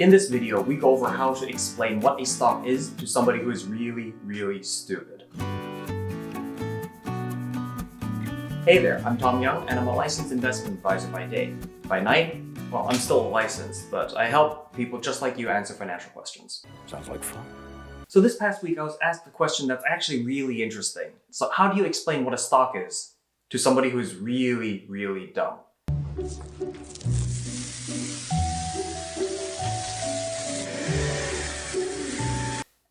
In this video, we go over how to explain what a stock is to somebody who is really, really stupid. Hey there, I'm Tom Young, and I'm a licensed investment advisor by day. By night, well, I'm still licensed, but I help people just like you answer financial questions. Sounds like fun. So this past week, I was asked a question that's actually really interesting. So how do you explain what a stock is to somebody who's really, really dumb?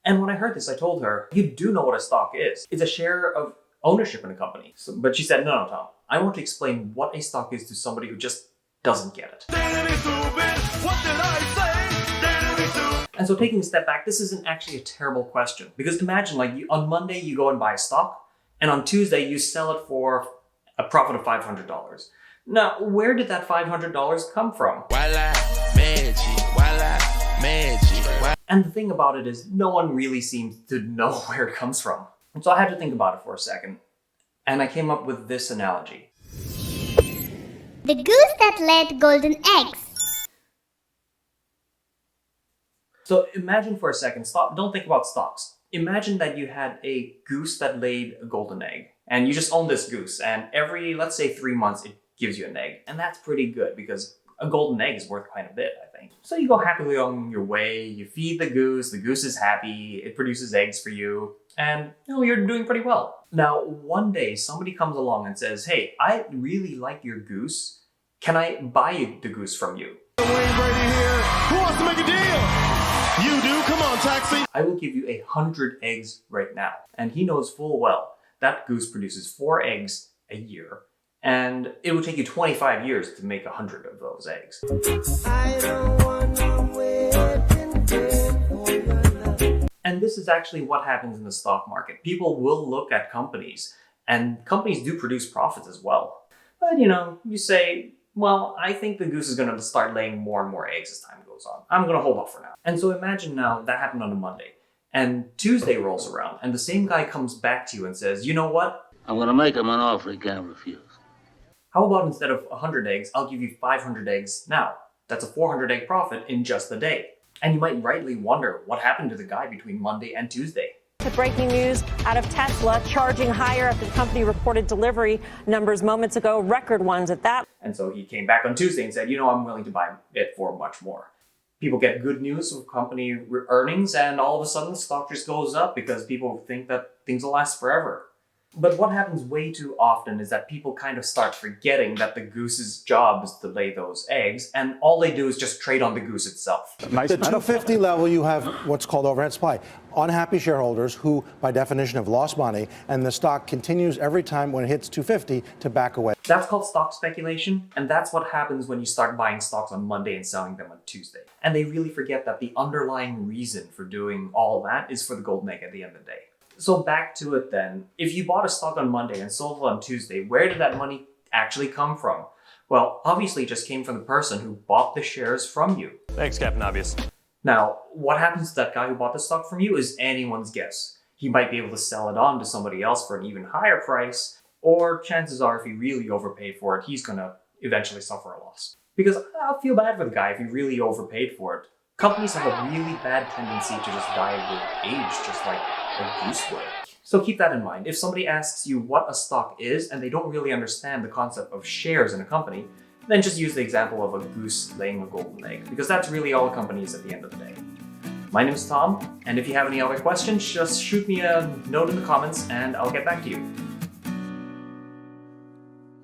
And when I heard this, I told her, you do know what a stock is. It's a share of ownership in a company. But she said, no, Tom, I want to explain what a stock is to somebody who just doesn't get it. And so taking a step back, this isn't actually a terrible question. Because imagine on Monday you go and buy a stock, and on Tuesday you sell it for a profit of $500. Now, where did that $500 come from? And the thing about it is, no one really seems to know where it comes from. And so I had to think about it for a second. And I came up with this analogy. The goose that laid golden eggs. So imagine for a second, don't think about stocks. Imagine that you had a goose that laid a golden egg. And you just own this goose. And every, let's say 3 months, it gives you an egg. And that's pretty good because a golden egg is worth quite a bit, I think. So you go happily on your way, you feed the goose is happy, it produces eggs for you, and you're doing pretty well. Now, one day somebody comes along and says, hey, I really like your goose. Can I buy the goose from you? Wayne Brady here. Who wants to make a deal? You do? Come on, taxi. I will give you 100 eggs right now. And he knows full well that goose produces 4 eggs a year. And it would take you 25 years to make 100 of those eggs. And this is actually what happens in the stock market. People will look at companies, and companies do produce profits as well. But you say, well, I think the goose is going to start laying more and more eggs as time goes on. I'm going to hold off for now. And so imagine now that happened on a Monday, and Tuesday rolls around, and the same guy comes back to you and says, you know what? I'm going to make him an offer he can't refuse. How about instead of 100 eggs, I'll give you 500 eggs now. That's a 400 egg profit in just a day. And you might rightly wonder what happened to the guy between Monday and Tuesday. To breaking news out of Tesla, charging higher after the company reported delivery numbers moments ago, record ones at that. And so he came back on Tuesday and said, I'm willing to buy it for much more. People get good news of company earnings, and all of a sudden the stock just goes up because people think that things will last forever. But what happens way too often is that people kind of start forgetting that the goose's job is to lay those eggs, and all they do is just trade on the goose itself. Nice. The 250 level, you have what's called overhead supply. Unhappy shareholders who, by definition, have lost money, and the stock continues every time when it hits 250 to back away. That's called stock speculation, and that's what happens when you start buying stocks on Monday and selling them on Tuesday. And they really forget that the underlying reason for doing all that is for the golden egg at the end of the day. So back to it then. If you bought a stock on Monday and sold it on Tuesday, where did that money actually come from? Well, obviously it just came from the person who bought the shares from you. Thanks, Captain Obvious. Now, what happens to that guy who bought the stock from you is anyone's guess. He might be able to sell it on to somebody else for an even higher price, or chances are if he really overpaid for it, he's gonna eventually suffer a loss. Because I feel bad for the guy if he really overpaid for it. Companies have a really bad tendency to just die with age, just like a goose would. So keep that in mind. If somebody asks you what a stock is and they don't really understand the concept of shares in a company, then just use the example of a goose laying a golden egg, because that's really all a company is at the end of the day. My name is Tom, and if you have any other questions, just shoot me a note in the comments and I'll get back to you.